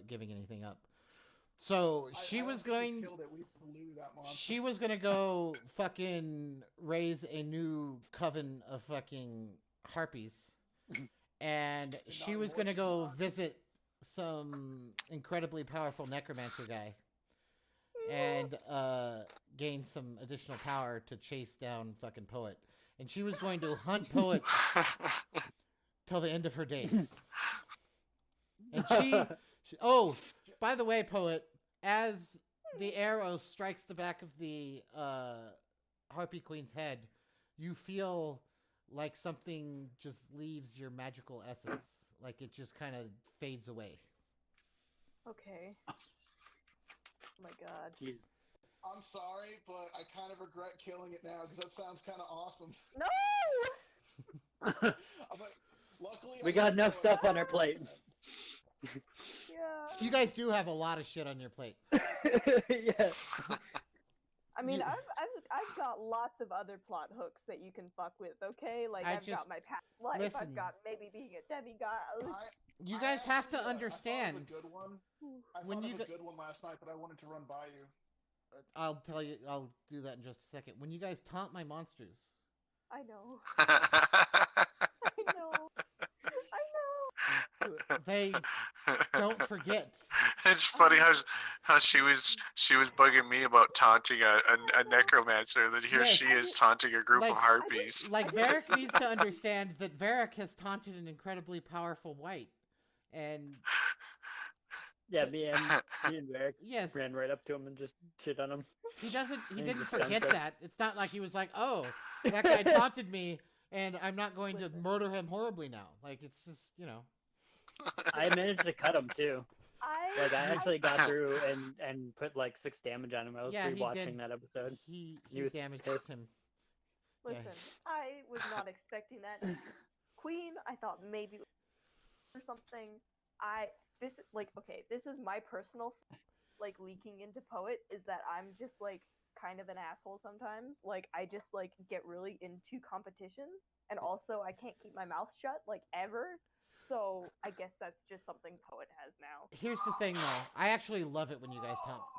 giving anything up. So she I was don't think we going. killed it. We slew that monster. She was gonna go fucking raise a new coven of fucking harpies, and And she not was anymore. gonna She's go not. visit some incredibly powerful necromancer guy and gain some additional power to chase down fucking Poet. And she was going to hunt Poet till the end of her days. And oh, by the way, Poet, as the arrow strikes the back of the Harpy Queen's head, you feel like something just leaves your magical essence. Like it just kind of fades away. Okay. Oh my god. Jeez. I'm sorry, but I kind of regret killing it now because that sounds kind of awesome. No! But luckily, We I got let enough go stuff of on our plate. Yeah. You guys do have a lot of shit on your plate. Yeah. I mean, You- I've got lots of other plot hooks that you can fuck with. Okay, like I've just- got my past life. listen. I've got maybe being a demigod. You I guys have to actually, understand. I thought of a good one. I When thought you of a go- good one last night that I wanted to run by you. I'll tell you. I'll do that in just a second. When you guys taunt my monsters, I know. I know. I know. they don't forget. It's funny how she was bugging me about taunting a necromancer. That here Yes. she is taunting a group Like- of harpies. Like Varric needs to understand that Varric has taunted an incredibly powerful white, and Yeah, me and Eric yes, ran right up to him and just shit on him. he doesn't. He And didn't just forget dunked us. that. It's not like he was like, "Oh, that guy taunted me, and I'm not going to Listen. murder him horribly now." Like it's just I managed to cut him too. Like I I actually got through and put like 6 damage on him. I was Yeah, he rewatching did. that episode. he He was damaged pissed. him. listen. I was not expecting that. Queen, I thought maybe or something. This is my personal like leaking into Poet is that I'm just like kind of an asshole sometimes. Like I just like get really into competition, and also I can't keep my mouth shut like ever. So I guess that's just something Poet has now. Here's the thing, though. I actually love it when you guys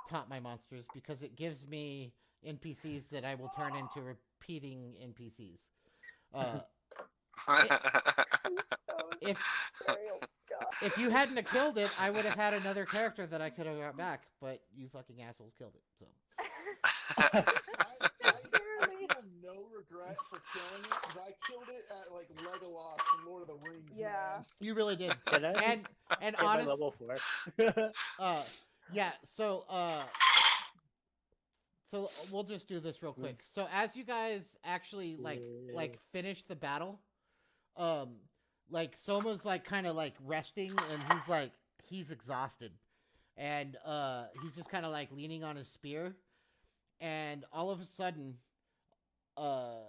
taunt my monsters because it gives me NPCs that I will turn into repeating NPCs. If Oh god. if you hadn't have killed it, I would have had another character that I could have got back, but you fucking assholes killed it. So I feel no regret for killing it because I killed it at like Legolas from Lord of the Rings. Yeah. Man. you really did. Did I? And Hit my honest, level 4. yeah. So we'll just do this real quick. So as you guys actually like finish the battle, like Soma's like kind of like resting and he's exhausted, and he's just kind of like leaning on his spear, and all of a sudden, all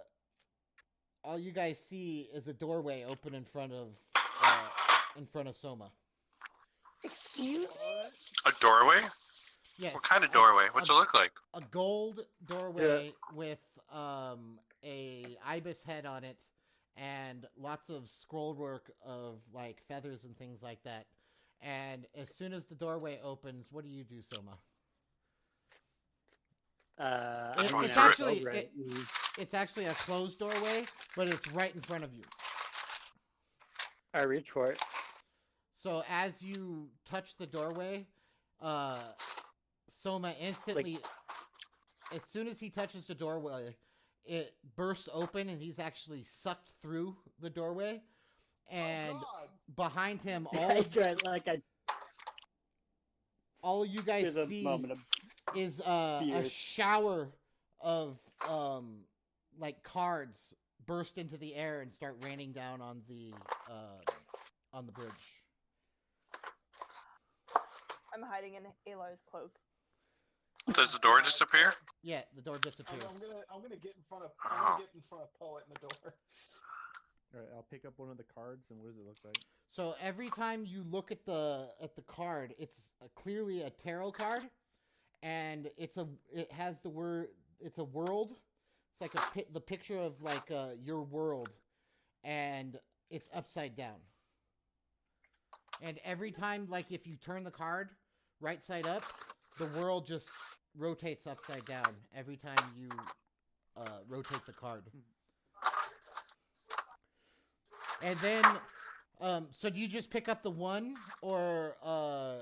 you guys see is a doorway open in front of Soma. Excuse me? A doorway? Yes. What kind of doorway? What's it look like? A gold doorway with a ibis head on it and lots of scroll work of like feathers and things like that. And as soon as the doorway opens, what do you do, Soma? It's it's through it. actually it's actually a closed doorway, but it's right in front of you. I reach for it. So as you touch the doorway, Soma instantly, as soon as he touches the doorway, it bursts open and he's actually sucked through the doorway. And Oh God. behind him, I tried, like I all you guys there's a see moment of is a fear. shower of like cards burst into the air and start raining down on the bridge. I'm hiding in Alar's cloak. Does the door disappear? Yeah, the door disappears. I'm gonna get in front of Poet in the door. All right, I'll pick up one of the cards, and what does it look like? So every time you look at the card, it's clearly a tarot card, and it has the word. It's a world. It's like the picture of like your world, and it's upside down. And every time, like if you turn the card right side up, the world just rotates upside down every time you rotate the card. And then, so do you just pick up the one, or I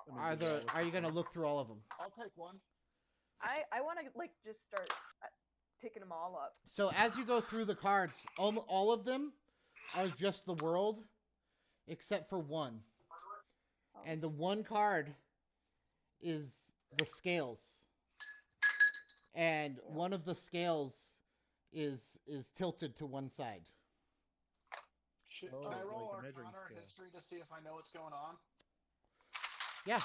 want one. are you gonna look through all of them? I'll take one. I want to like just start picking them all up. So as you go through the cards, all of them are just the world, except for one. Oh. And the one card is the scales. And one of the scales is tilted to one side. Can Oh, I roll like a measuring Arcana or scale. History to see if I know what's going on? Yeah.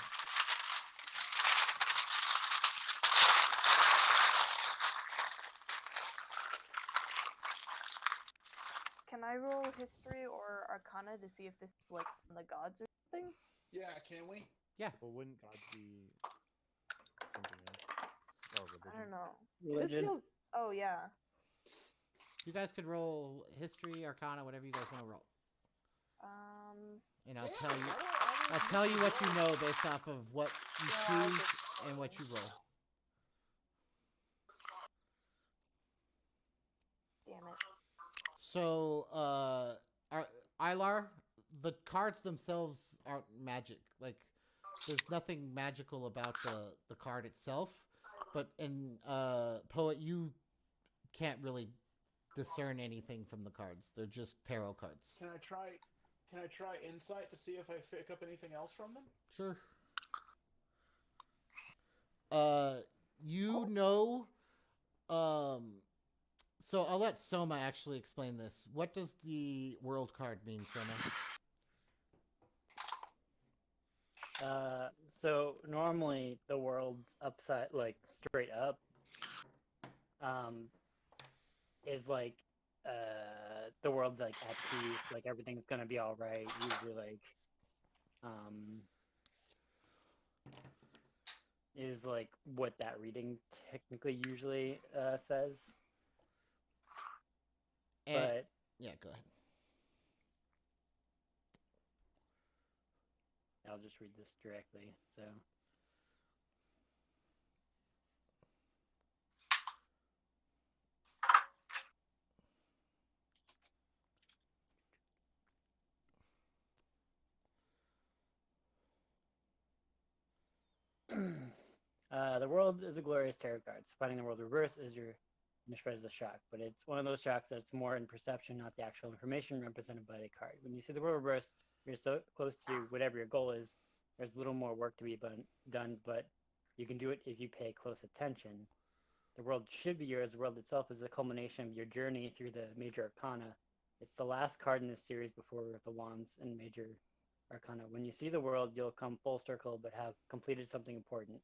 Can I roll History or Arcana to see if this is like from the gods or something? Yeah, can we? Well, wouldn't God be something else? Oh, I religion. don't know. Religion. This feels. Oh yeah. You guys could roll history, arcana, whatever you guys want to roll. And I'll Yeah, tell you I I'll don't tell you what you roll. know based off of what you Yeah, I'll choose just- and what you roll. Damn it. So, Ilar, the cards themselves aren't magic. Like, there's nothing magical about the card itself. But in Poet, you can't really discern anything from the cards. They're just tarot cards. Can I try Insight to see if I pick up anything else from them? Sure. You know, so I'll let Soma actually explain this. What does the world card mean, Soma? So normally the world's upside, like straight up, is like the world's like at peace, like everything's gonna be all right. Usually, like is like what that reading technically usually says. And, But yeah, go ahead. I'll just read this directly. So. The world is a glorious tarot card. So finding the world reverse is your misread as a shock, but it's one of those shocks that's more in perception, not the actual information represented by the card. When you see the world reverse, you're so close to whatever your goal is. There's a little more work to be done, but you can do it if you pay close attention. The world should be yours. The world itself is the culmination of your journey through the major arcana. It's the last card in this series before the wands and major arcana. When you see the world, you'll come full circle, but have completed something important.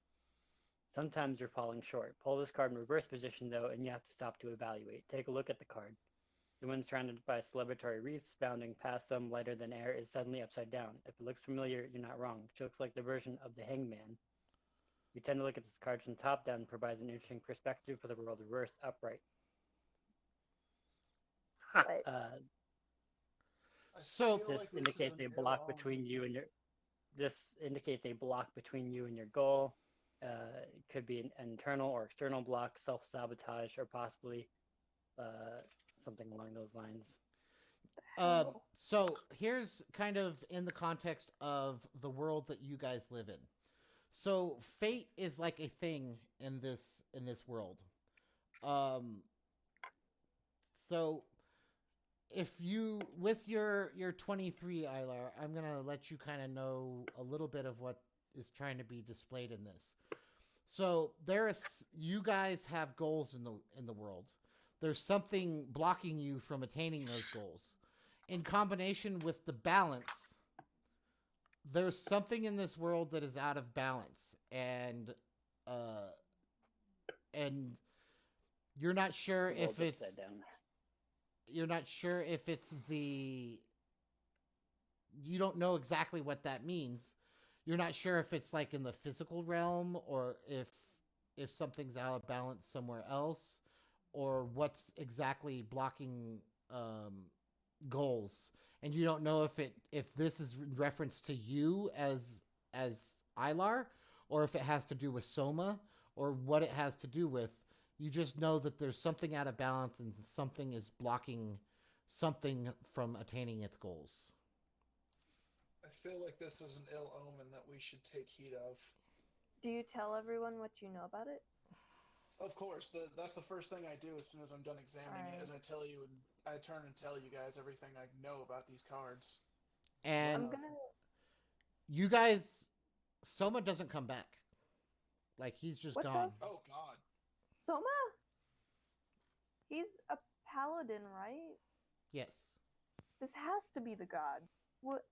Sometimes you're falling short. Pull this card in reverse position, though, and you have to stop to evaluate. Take a look at the card. The one surrounded by celebratory wreaths, bounding past them lighter than air, is suddenly upside down. If it looks familiar, you're not wrong. It looks like the version of the Hangman. We tend to look at this card from top down, provides an interesting perspective for the world reversed upright. But I So- feel This like indicates is a an block Iran. between you and your. This indicates a block between you and your goal. It could be an internal or external block, self-sabotage, or possibly something along those lines. So here's kind of in the context of the world that you guys live in. So fate is like a thing in this world. So if you with your 23 Ilar, I'm gonna let you kind of know a little bit of what is trying to be displayed in this. So you guys have goals in the world. There's something blocking you from attaining those goals. In combination with the balance, there's something in this world that is out of balance, and you're not sure The if world's it's upside down. you're not sure if it's the you don't know exactly what that means. You're not sure if it's like in the physical realm, or if something's out of balance somewhere else, or what's exactly blocking goals. and you don't know if this is in reference to you as Ilar, or if it has to do with Soma, or what it has to do with. You just know that there's something out of balance and something is blocking something from attaining its goals. I feel like this is an ill omen that we should take heed of. Do you tell everyone what you know about it? Of course, that's the first thing I do as soon as I'm done examining it. Is I tell you, and I turn and tell you guys everything I know about these cards. And I'm gonna. you guys, Soma doesn't come back. Like, he's just What the gone. Oh God. Soma? He's a paladin, right? Yes. This has to be the god. What?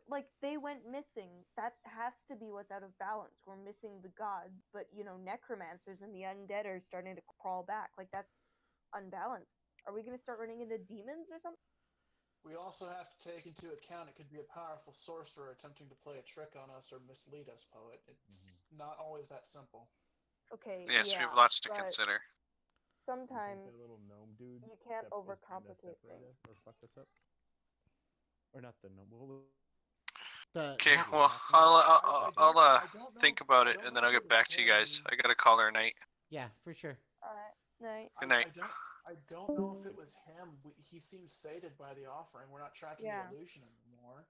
Like they went missing. That has to be what's out of balance. We're missing the gods, but necromancers and the undead are starting to crawl back. Like that's unbalanced. Are we gonna start running into demons or something? We also have to take into account it could be a powerful sorcerer attempting to play a trick on us or mislead us, poet. It's not always that simple. Okay. Yes, we yeah, have lots to but You consider. think Sometimes that little gnome dude you can't that was trying to overcomplicate separate things. us or fuck us up? Or not the gnome. What was Okay, Ha- well, I don't know think if- about I it, don't and know then I'll if it get was back to you him guys. who- I gotta call her night. yeah, for sure. Alright. Night. Good night. I don't know if it was him. He seemed sated by the offering. We're not tracking Yeah. the illusion anymore.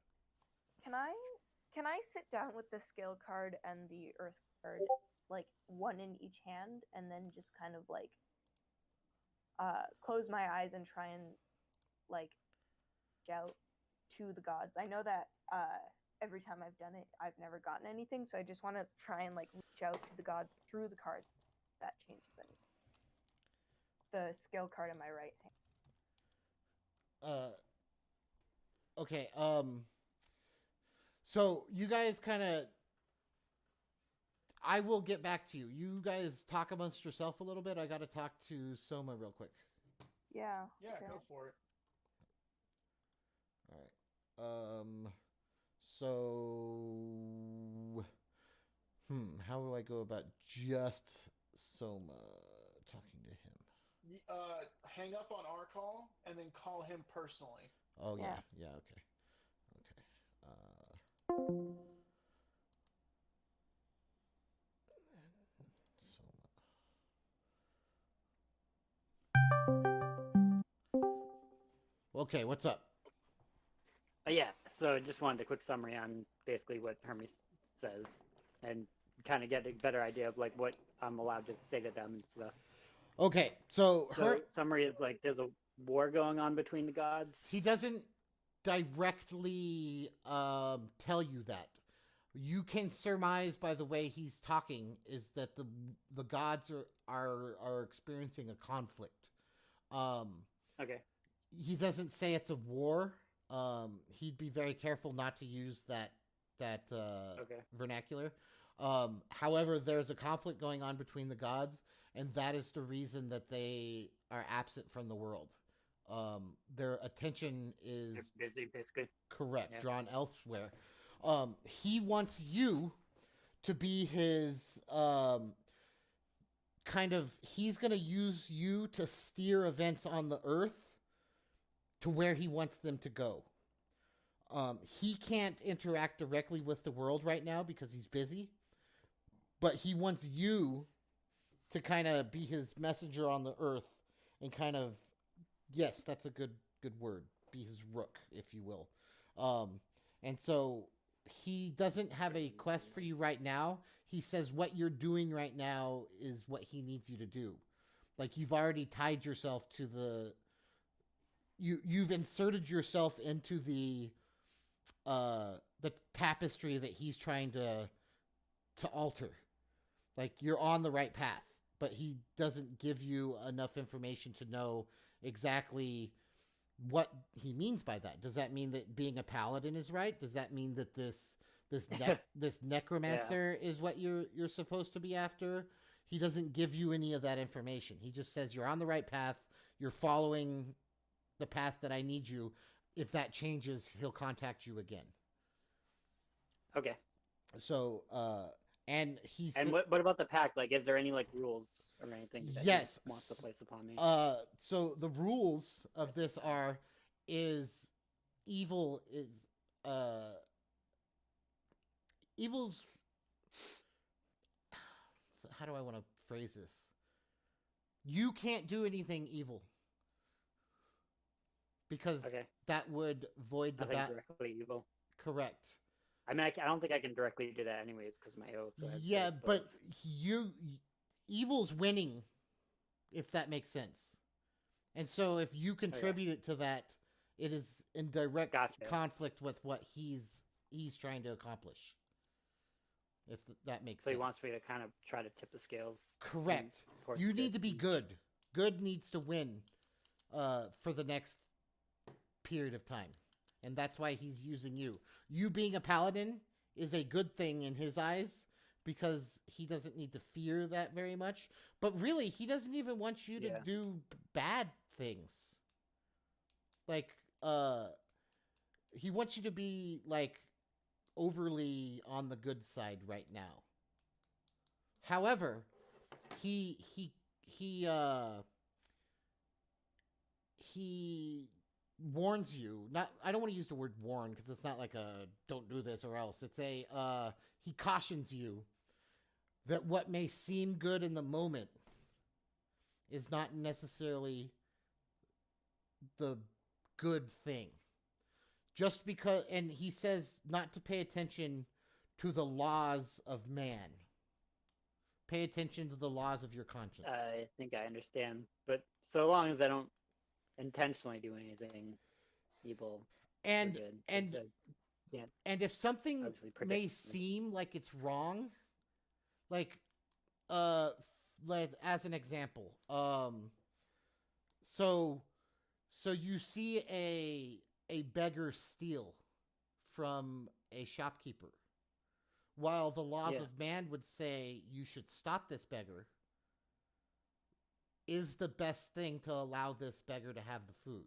Can I sit down with the skill card and the earth card, like one in each hand, and then just kind of like close my eyes and try and like shout to the gods? I know that every time I've done it, I've never gotten anything, so I just want to try and like reach out to the god through the card. That changes anything. The skill card in my right hand. Okay, so you guys kind of, I will get back to you. You guys talk amongst yourself a little bit. I got to talk to Soma real quick. Yeah. Yeah, okay. go for it. All right. So, how do I go about just Soma talking to him? Hang up on our call and then call him personally. Oh yeah, Yeah. okay. Okay, what's up? Yeah, so just wanted a quick summary on basically what Hermes says and kind of get a better idea of like what I'm allowed to say to them and stuff. Okay, so So summary is like there's a war going on between the gods. he doesn't directly tell you that. You can surmise by the way he's talking is that the gods are experiencing a conflict. Okay. He doesn't say it's a war. He'd be very careful not to use that Okay. vernacular. However, there's a conflict going on between the gods, and that is the reason that they are absent from the world. Their attention is They're busy, basically. correct, Yeah. drawn elsewhere. He wants you to be his kind of. He's going to use you to steer events on the earth to where he wants them to go. He can't interact directly with the world right now because he's busy, but he wants you to kind of be his messenger on the earth and kind of, yes, that's a good word, be his rook, if you will. And so he doesn't have a quest for you right now. He says what you're doing right now is what he needs you to do. Like you've already tied yourself to the you've inserted yourself into the tapestry that he's trying to alter. Like you're on the right path, but he doesn't give you enough information to know exactly what he means by that. Does that mean that being a paladin is right? Does that mean that this necromancer is what you're supposed to be after? He doesn't give you any of that information. He just says you're on the right path. You're following the path that I need you. If that changes, he'll contact you again. Okay. So, and he And what about the pact? Like, is there any like rules or anything that Yes. he wants to place upon me? So the rules of this is evil is evil's. So how do I want to phrase this? You can't do anything evil because Okay. that would void the Nothing bat. directly evil. Correct. I mean, I don't think I can directly do that anyways because of my oath. So I have to Yeah, break but both. evil's winning, if that makes sense. And so if you contribute it to that, it is in direct Gotcha. conflict with what he's trying to accomplish. If that makes So sense. he wants me to kind of try to tip the scales. Correct. towards You good. need to be good. Good needs to win for the next period of time. And that's why he's using you. You being a paladin is a good thing in his eyes because he doesn't need to fear that very much. But really, he doesn't even want you to Yeah. do bad things. Like, he wants you to be, like, overly on the good side right now. However, he warns you. Not, I don't want to use the word warn because it's not like a don't do this or else. It's a he cautions you that what may seem good in the moment is not necessarily the good thing. Just because, and he says not to pay attention to the laws of man. Pay attention to the laws of your conscience. I think I understand, but so long as I don't intentionally do anything evil or and good, 'cause and I can't and if something obviously predict may them. seem like it's wrong, like as an example, so you see a beggar steal from a shopkeeper, while the laws Yeah. of man would say you should stop this beggar, is the best thing to allow this beggar to have the food.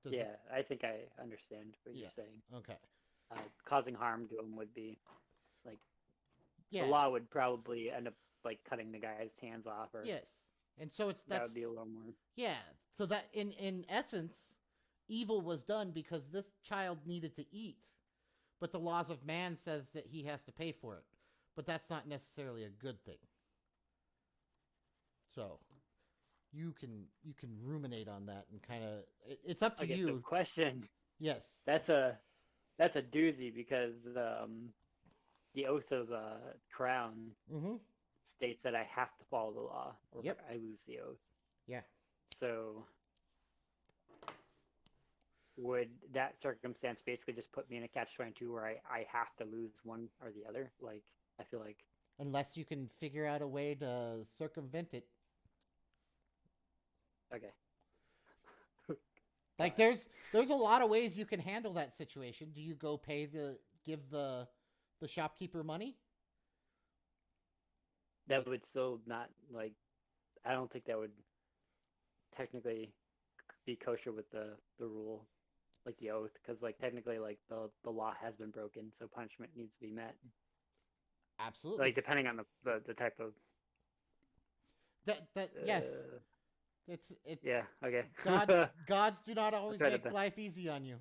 Does it- Yeah, I think I understand what Yeah. you're saying. Okay. Causing harm to him would be like Yeah. the law would probably end up like cutting the guy's hands off, or Yes. And so that that's would be a little more. yeah. So that in essence, evil was done because this child needed to eat, but the laws of man says that he has to pay for it. But that's not necessarily a good thing. So you can ruminate on that and kind of it's up to Okay, you. so question. Yes. That's a doozy because the oath of crown Mm-hmm. states that I have to follow the law or Yep. I lose the oath. Yeah. So would that circumstance basically just put me in a catch-22 where I have to lose one or the other? Like, I feel like Unless you can figure out a way to circumvent it. okay. Like there's a lot of ways you can handle that situation. Do you go give the shopkeeper money? That would still not like I don't think that would technically be kosher with the rule, like the oath, because like technically like the law has been broken, so punishment needs to be met. Absolutely. Like depending on the type of that yes. uh, It yeah, okay. gods do not always try to make be- life easy on you.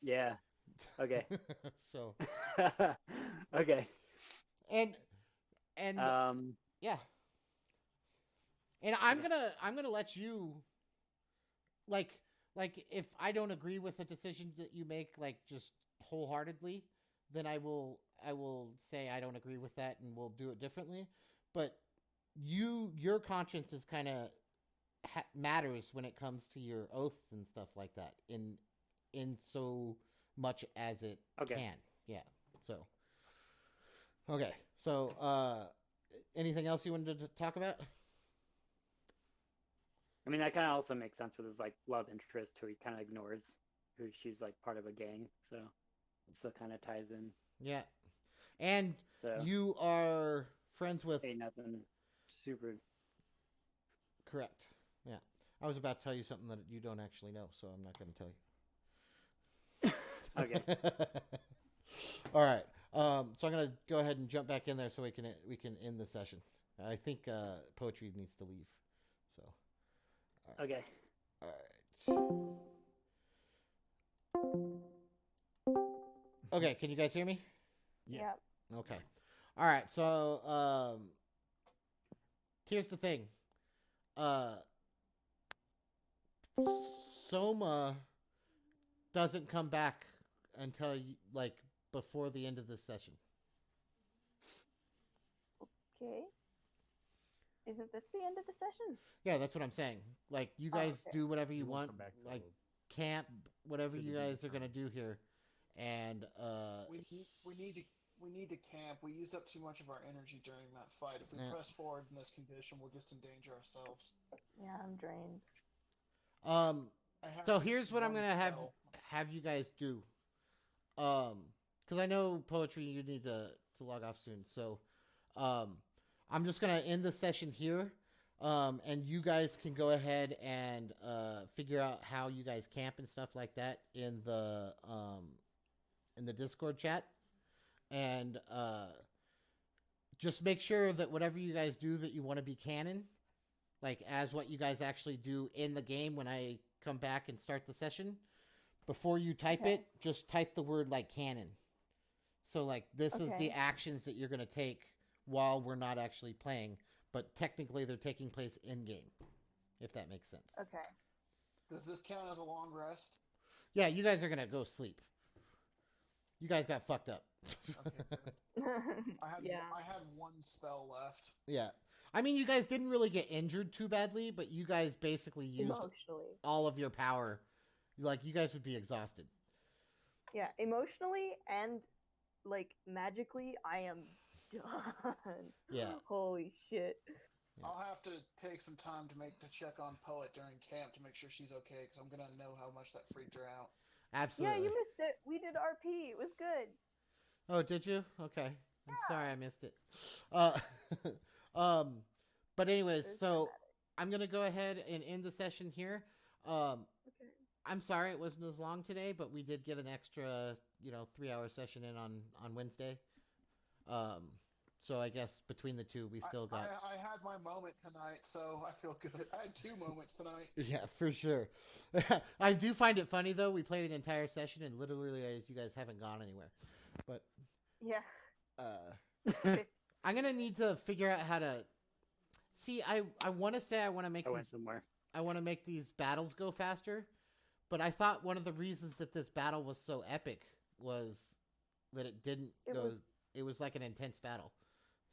Yeah. Okay. So Okay. and yeah. And I'm gonna let you like if I don't agree with the decision that you make like just wholeheartedly, then I will say I don't agree with that and we'll do it differently. But your conscience is kind of matters when it comes to your oaths and stuff like that in so much as it Okay. can. Yeah. So okay. So anything else you wanted to talk about? I mean that kind of also makes sense with his like love interest who he kind of ignores, who she's like part of a gang, so it still kind of ties in. Yeah. And So you are friends with ain't nothing super. correct. Yeah. I was about to tell you something that you don't actually know, so I'm not going to tell you. Okay. All right. So I'm going to go ahead and jump back in there so we can end the session. I think poetry needs to leave. So Okay. all right. Okay, can you guys hear me? Yes. Yep. Okay. All right. So, here's the thing. Soma doesn't come back until like before the end of this session. Okay. Isn't this the end of the session? Yeah, that's what I'm saying. Like, you Oh, guys okay. do whatever He you won't want, come back till like camp, whatever to you be guys are gonna determined. do here, and We need to camp. We used up too much of our energy during that fight. If we Yeah. press forward in this condition, we'll just endanger ourselves. Yeah, I'm drained. I have So here's what I'm one gonna spell. have you guys do. Because I know poetry, you need to log off soon. So, I'm just gonna end the session here. And you guys can go ahead and figure out how you guys camp and stuff like that in the Discord chat, and just make sure that whatever you guys do that you want to be canon, like as what you guys actually do in the game when I come back and start the session. Before you type Okay. it, just type the word like canon. So like this is the Okay. actions that you're gonna take while we're not actually playing, but technically they're taking place in game, if that makes sense. Okay. Does this count as a long rest? Yeah, you guys are gonna go sleep. You guys got fucked up. Okay, good. Yeah. I had one spell left. Yeah. I mean, you guys didn't really get injured too badly, but you guys basically used Emotionally. all of your power. Like, you guys would be exhausted. Yeah, emotionally and like magically, I am done. Yeah. Holy shit. Yeah. I'll have to take some time to check on Poet during camp to make sure she's okay, because I'm gonna know how much that freaked her out. Absolutely. Yeah, you missed it. We did RP. It was good. Oh, did you? Okay. I'm sorry I missed it. But anyways, It was so dramatic. I'm gonna go ahead and end the session here. Okay. I'm sorry it wasn't as long today, but we did get an extra, 3-hour session in on Wednesday. So I guess between the two, we still got. I had my moment tonight, so I feel good. I had 2 moments tonight. Yeah, for sure. I do find it funny though. We played an entire session and literally realized you guys haven't gone anywhere. But Yeah. I'm gonna need to figure out how to. See, I want to say I want to make I went these. somewhere. I want to make these battles go faster, but I thought one of the reasons that this battle was so epic was that it didn't It go. was- It was like an intense battle.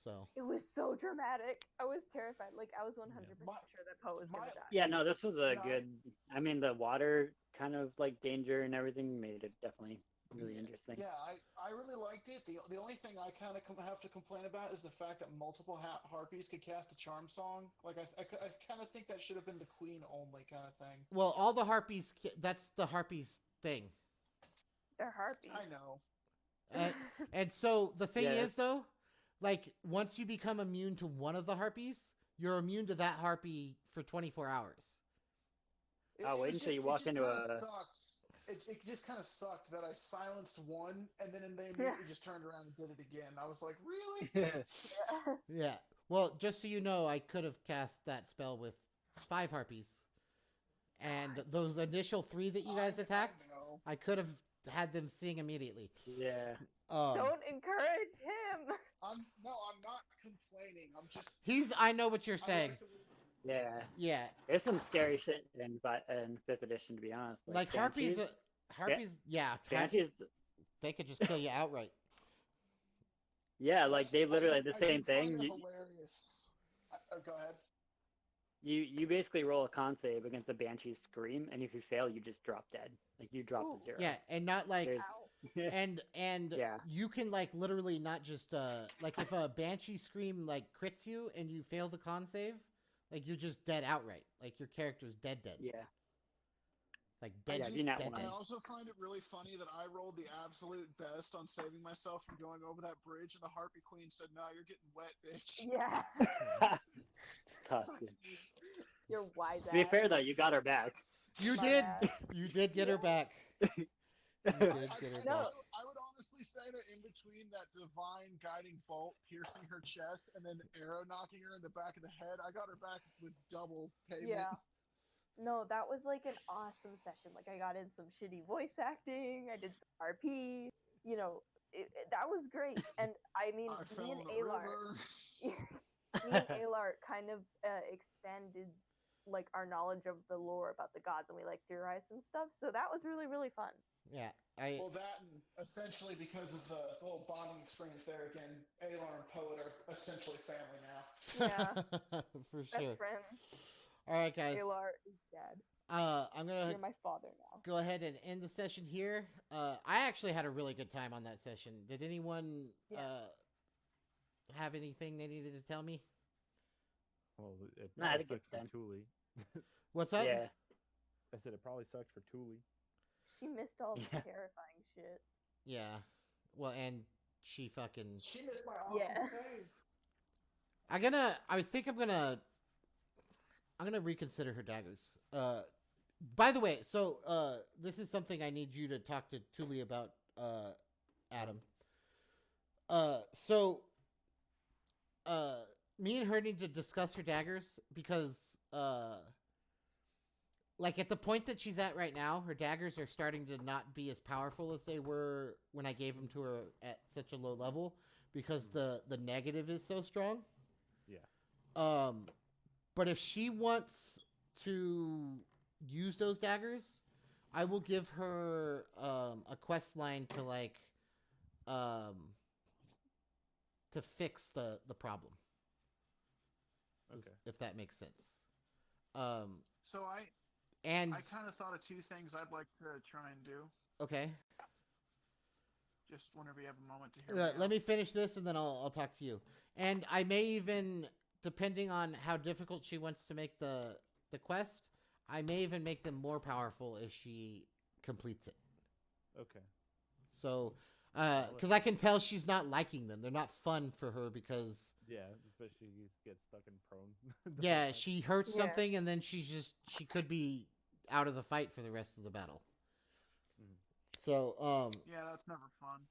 So It was so dramatic. I was terrified. Like I was 100% My- sure that Poe was gonna my- die. Yeah, no, this was a No. good. I mean, the water kind of like danger and everything made it definitely really Yeah. interesting. Yeah, I really liked it. The only thing I kind of have to complain about is the fact that multiple harpies could cast a charm song. Like I kind of think that should have been the queen only kind of thing. well, all the harpies. That's the harpies thing. They're harpies. I know. And so the thing Yeah, is though, like once you become immune to one of the harpies, you're immune to that harpy for 24 hours. Oh, wait until you walk into a- Sucks. It just kind of sucked that I silenced one, and then they immediately just turned around and did it again. I was like, really? Yeah. Yeah. Well, just so you know, I could have cast that spell with 5 harpies. And those initial 3 that you guys attacked, I know. I could have had them sing immediately. Yeah. Don't encourage him. I'm not complaining. I'm just. I know what you're I saying. like the way- Yeah. Yeah. There's some scary shit in 5th edition, to be honest. Like harpies, yeah, Banshees. they could just kill you outright. Yeah, like they literally the I same do find thing. it You, hilarious. Go ahead. you basically roll a con save against a Banshee's scream, and if you fail, you just drop dead. Like you drop Ooh. to 0. Yeah, and not like There's- and Yeah. you can like literally not just like if a banshee scream like crits you and you fail the con save, like you're just dead outright. Like your character's dead. yeah. Like dead, Yeah, if you're not dead, one. I dead. also find it really funny that I rolled the absolute best on saving myself from going over that bridge, and the Harpy Queen said, "No, you're getting wet, bitch." Yeah. It's tough. Dude. You're wise To be ass. fair though, you got her back. You My did. bad. You did get her back. You did get her No. back. I would honestly say that in between that divine guiding bolt piercing her chest and then arrow knocking her in the back of the head, I got her back with double payment. Yeah. No, that was like an awesome session. Like I got in some shitty voice acting. I did some RP. You know, that was great. And I mean, I fell me and in the Alar, river. me and Alar kind of expanded like our knowledge of the lore about the gods, and we like theorized some stuff. So that was really really fun. Yeah, I Well, that and essentially because of the whole bonding experience there again, Alar and Poet are essentially family now. Yeah, for best sure. friends. All right, guys. Alar is dad. I'm gonna You're my father now. go ahead and end the session here. I actually had a really good time on that session. Did anyone Yeah. have anything they needed to tell me? Well, it Nah, I probably think it's sucked for done. Thule. What's up? Yeah. I said it probably sucked for Thule. She missed all the Yeah. terrifying shit. Yeah. Well, and she fucking. She missed my awesome Yeah. save. I think I'm gonna reconsider her daggers. By the way, so this is something I need you to talk to Tuli about, Adam. So me and her need to discuss her daggers because like at the point that she's at right now, her daggers are starting to not be as powerful as they were when I gave them to her at such a low level because the negative is so strong. Yeah. But if she wants to use those daggers, I will give her a quest line to like to fix the problem. Okay. If that makes sense. So I And kind of thought of two things I'd like to try and do. okay, Just whenever you have a moment to hear me let out. me finish this and then I'll talk to you. And I may even, depending on how difficult she wants to make the quest, I may even make them more powerful if she completes it. Okay. So, because I can tell she's not liking them. They're not fun for her because, Yeah, especially you get stuck in prone. yeah, she hurts Yeah. something and then she could be out of the fight for the rest of the battle. Mhm. So, Yeah, that's never fun.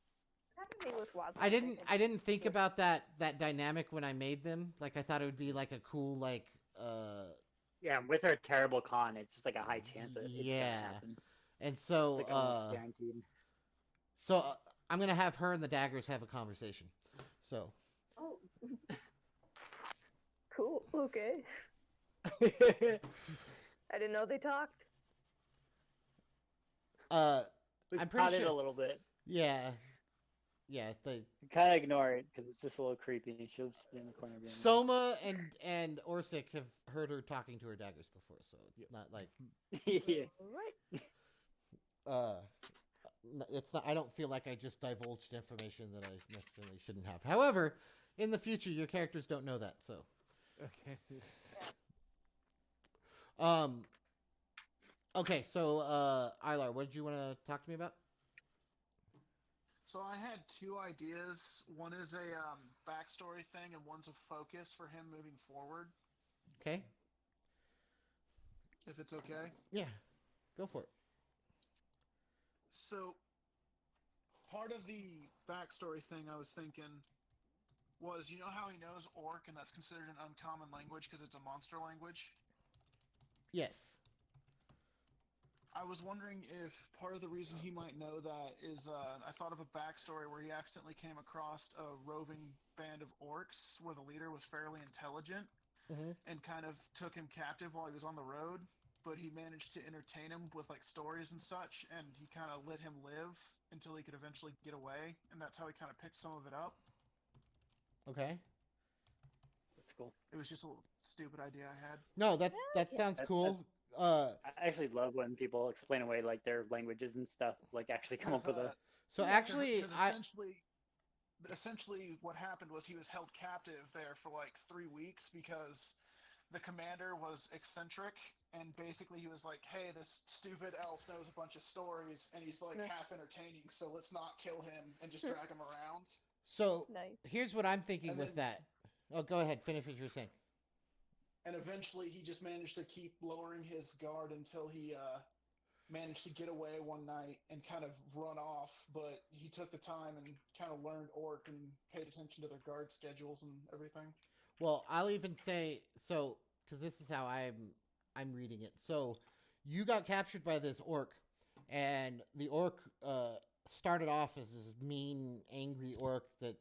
Happened to me with Watson. I didn't think Yeah. about that dynamic when I made them. Like I thought it would be like a cool like Yeah, with her terrible con, it's just like a high chance that it's Yeah. gonna happen. and so It's like almost guaranteed. so I'm gonna have her and the daggers have a conversation. So Oh. Cool. Okay. I didn't know they talked. We I'm pretty caught it sure- a little bit. yeah, they Kind of ignore it because it's just a little creepy. She'll just be in the corner. Being Soma and Orsic have heard her talking to her daggers before, so it's Yep. not like yeah. All right. it's not. I don't feel like I just divulged information that I necessarily shouldn't have. However, in the future, your characters don't know that, so Okay. Okay, so Ilar, what did you want to talk to me about? So I had two ideas. One is a backstory thing, and one's a focus for him moving forward. Okay, If it's okay. yeah, go for it. So, part of the backstory thing I was thinking was, you know how he knows Orc, and that's considered an uncommon language because it's a monster language? Yes. I was wondering if part of the reason he might know that is, I thought of a backstory where he accidentally came across a roving band of orcs where the leader was fairly intelligent Mhm. and kind of took him captive while he was on the road, but he managed to entertain him with like stories and such, and he kind of let him live until he could eventually get away, and that's how he kind of picked some of it up. Okay. That's cool. It was just a little stupid idea I had. No, that sounds That- cool. I actually love when people explain away like their languages and stuff, like actually come up with a. So Yeah, 'cause- actually, 'cause I essentially what happened was he was held captive there for like 3 weeks because the commander was eccentric, and basically he was like, hey, this stupid elf knows a bunch of stories and he's like Yeah. half entertaining, so let's not kill him and just drag him around. so Nice. here's what I'm thinking And with then- that. Oh, go ahead. Finish what you were saying. And eventually he just managed to keep lowering his guard until he managed to get away one night and kind of run off, but he took the time and kind of learned Orc and paid attention to their guard schedules and everything. Well, I'll even say so because this is how I'm I'm reading it. So you got captured by this orc, and the orc started off as this mean, angry orc that